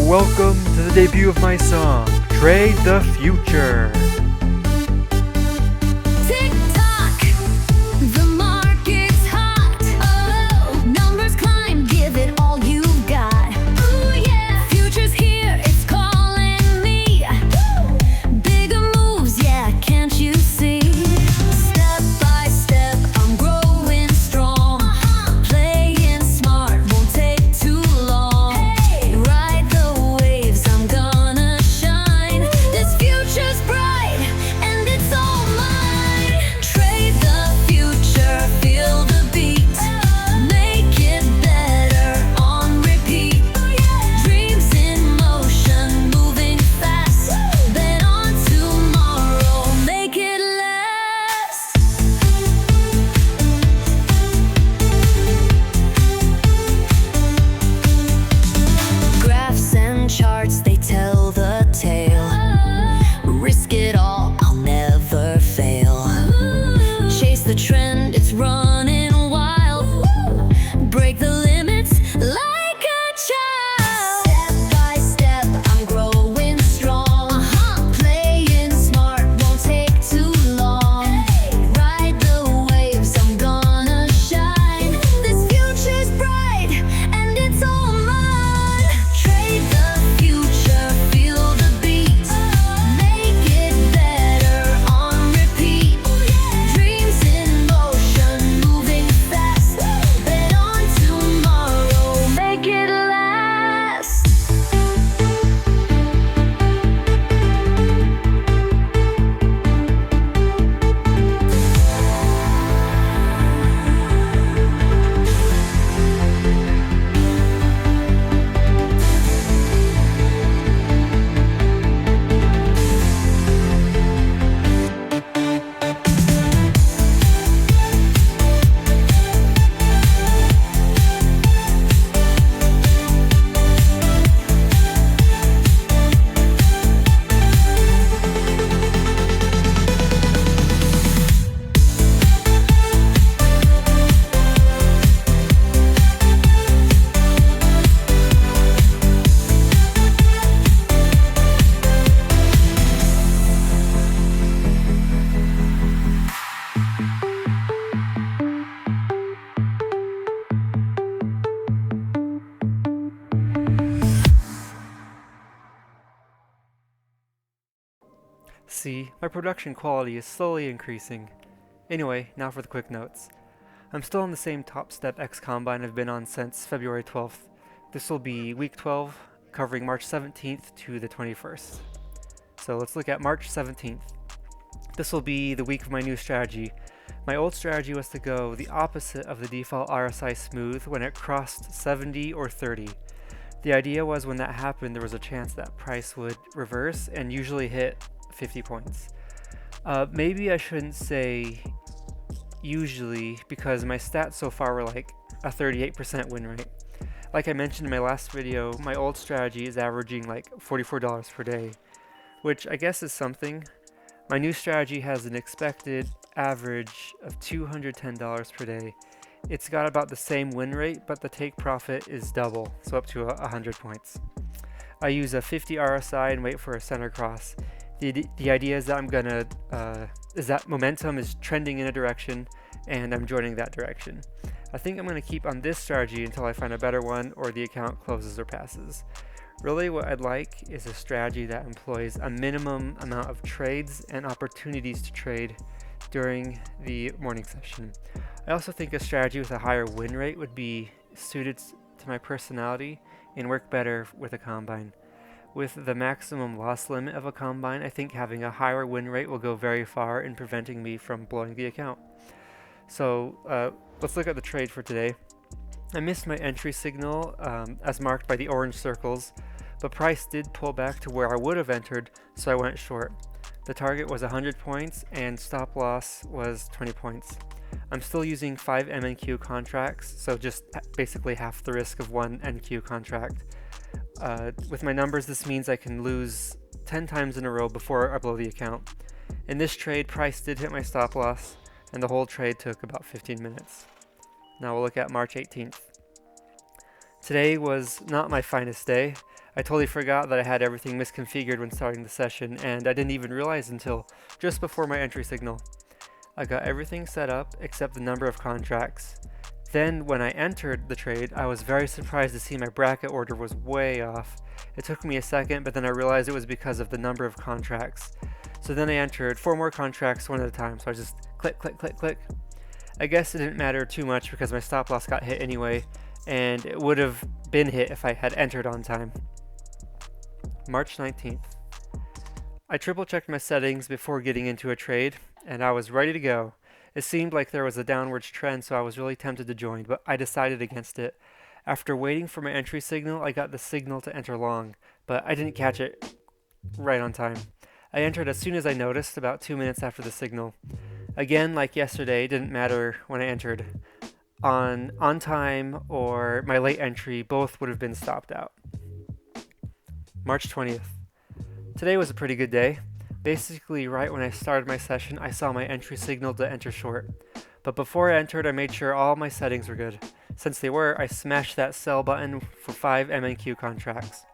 welcome to the debut of my song, Trade the Future. Tick-tock, the market's hot. Oh, numbers climb, give it all you've got. Ooh yeah, future's here, it's calling me. Woo! Bigger moves, yeah, can't you see? Step by step, I'm growing strong. Playing smart won't take too long. Ride the waves, I'm gonna shine. This future's bright, and it's all mine. Trade the future, feel the beat. Make it better on repeat. Dreams in motion, moving fast. Bet on tomorrow, make it last. Graphs and charts, they tell the tale. Risk it all, I'll never fail. Chase the trend, it's running wild. Break the limits like a child. Step by step, I'm growing strong. Playing smart won't take too long. Ride the waves, I'm gonna shine. This future's bright, and it's all mine. Trade the future, feel the beat. Make it better on repeat. Dreams in motion, moving fast. Bet on tomorrow, make it last. See, my production quality is slowly increasing. Anyway, now for the quick notes. I'm still on the same TopstepX Combine I've been on since February 12th. This will be week 12, covering March 17th to the 21st. So let's look at March 17th. This will be the week of my new strategy. My old strategy was to go the opposite of the default RSI smooth when it crossed 70 or 30. The idea was when that happened, there was a chance that price would reverse and usually hit 50 points. Maybe I shouldn't say usually, because my stats so far were like a 38% win rate. Like I mentioned in my last video, my old strategy is averaging like $44 per day, which I guess is something. My new strategy has an expected average of $210 per day. It's got about the same win rate, but the take profit is double, so up to 100 points. I use a 50 RSI and wait for a center cross. The idea is that is that momentum is trending in a direction, and I'm joining that direction. I think I'm gonna keep on this strategy until I find a better one or the account closes or passes. Really, what I'd like is a strategy that employs a minimum amount of trades and opportunities to trade during the morning session. I also think a strategy with a higher win rate would be suited to my personality and work better with a combine. With the maximum loss limit of a combine, I think having a higher win rate will go very far in preventing me from blowing the account. So let's look at the trade for today. I missed my entry signal as marked by the orange circles, but price did pull back to where I would have entered, so I went short. The target was 100 points and stop loss was 20 points. I'm still using 5 MNQ contracts, so just basically half the risk of one NQ contract. With my numbers, this means I can lose 10 times in a row before I blow the account. In this trade, price did hit my stop loss, and the whole trade took about 15 minutes. Now we'll look at March 18th. Today was not my finest day. I totally forgot that I had everything misconfigured when starting the session, and I didn't even realize until just before my entry signal. I got everything set up except the number of contracts. Then when I entered the trade, I was very surprised to see my bracket order was way off. It took me a second, but then I realized it was because of the number of contracts. So then I entered 4 more contracts one at a time, so I just click, click, click, click. I guess it didn't matter too much because my stop loss got hit anyway, and it would have been hit if I had entered on time. March 19th. I triple checked my settings before getting into a trade, and I was ready to go. It seemed like there was a downwards trend, so I was really tempted to join, but I decided against it. After waiting for my entry signal, I got the signal to enter long, but I didn't catch it right on time. I entered as soon as I noticed, about 2 minutes after the signal. Again, like yesterday, it didn't matter when I entered. On time or my late entry, both would have been stopped out. March 20th. Today was a pretty good day. Basically, right when I started my session, I saw my entry signal to enter short. But before I entered, I made sure all my settings were good. Since they were, I smashed that sell button for 5 MNQ contracts.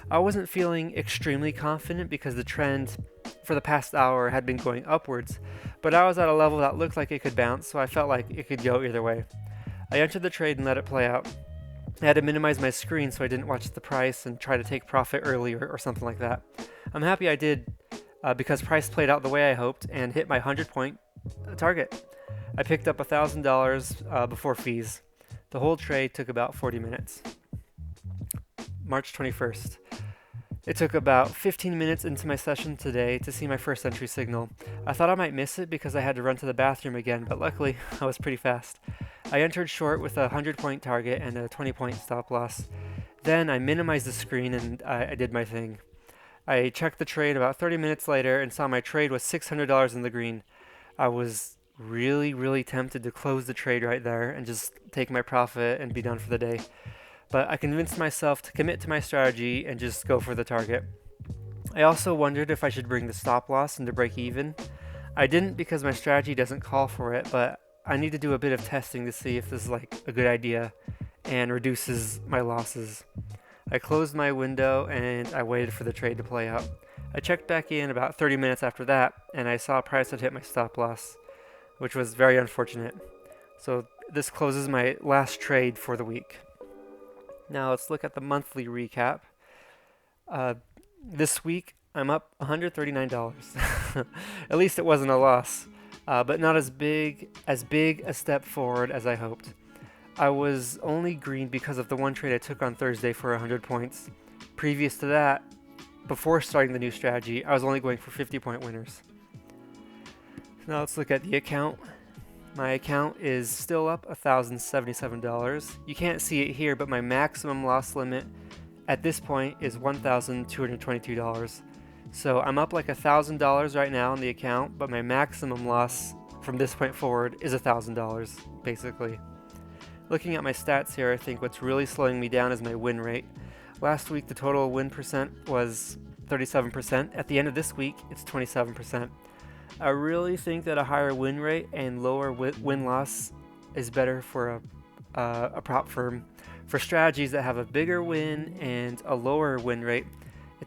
I wasn't feeling extremely confident because the trend for the past hour had been going upwards, but I was at a level that looked like it could bounce, so I felt like it could go either way. I entered the trade and let it play out. I had to minimize my screen so I didn't watch the price and try to take profit earlier or something like that. I'm happy I did because price played out the way I hoped and hit my 100-point target. I picked up $1,000 before fees. The whole trade took about 40 minutes. March 21st. It took about 15 minutes into my session today to see my first entry signal. I thought I might miss it because I had to run to the bathroom again, but luckily I was pretty fast. I entered short with a 100-point target and a 20-point stop loss. Then I minimized the screen and I did my thing. I checked the trade about 30 minutes later and saw my trade was $600 in the green. I was really tempted to close the trade right there and just take my profit and be done for the day. But I convinced myself to commit to my strategy and just go for the target. I also wondered if I should bring the stop loss into break even. I didn't because my strategy doesn't call for it, but I need to do a bit of testing to see if this is like a good idea and reduces my losses. I closed my window and I waited for the trade to play out. I checked back in about 30 minutes after that and I saw a price had hit my stop loss, which was very unfortunate. So this closes my last trade for the week. Now let's look at the monthly recap. This week I'm up $139. At least it wasn't a loss, but not as big a step forward as I hoped. I was only green because of the one trade I took on Thursday for 100 points. Previous to that, before starting the new strategy, I was only going for 50-point winners. Now let's look at the account. My account is still up $1,077. You can't see it here, but my maximum loss limit at this point is $1,222. So I'm up like $1,000 right now on the account, but my maximum loss from this point forward is $1,000, basically. Looking at my stats here, I think what's really slowing me down is my win rate. Last week the total win percent was 37%. At the end of this week, it's 27%. I really think that a higher win rate and lower win-loss is better for a prop firm. For strategies that have a bigger win and a lower win rate,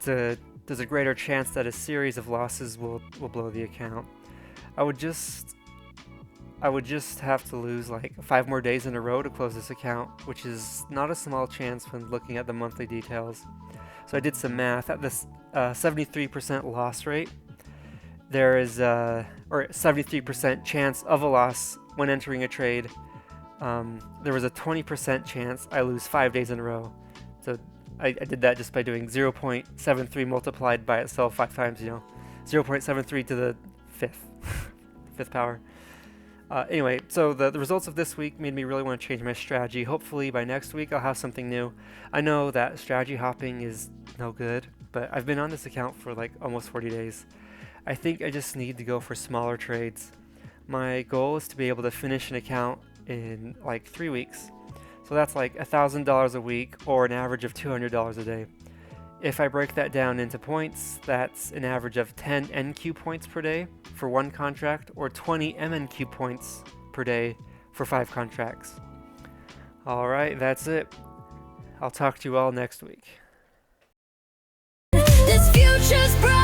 there's a greater chance that a series of losses will blow the account. I would just have to lose like 5 more days in a row to close this account, which is not a small chance when looking at the monthly details. So I did some math. At this 73% loss rate, there is or 73% chance of a loss when entering a trade. There was a 20% chance I lose 5 days in a row. So I did that just by doing 0.73 multiplied by itself 5 times, 0.73 to the fifth power. Anyway, so the results of this week made me really want to change my strategy. Hopefully by next week I'll have something new. I know that strategy hopping is no good, but I've been on this account for like almost 40 days. I think I just need to go for smaller trades. My goal is to be able to finish an account in like 3 weeks. So that's like $1,000 a week or an average of $200 a day. If I break that down into points, that's an average of 10 NQ points per day for 1 contract or 20 MNQ points per day for 5 contracts. Alright, that's it. I'll talk to you all next week. This future's bright.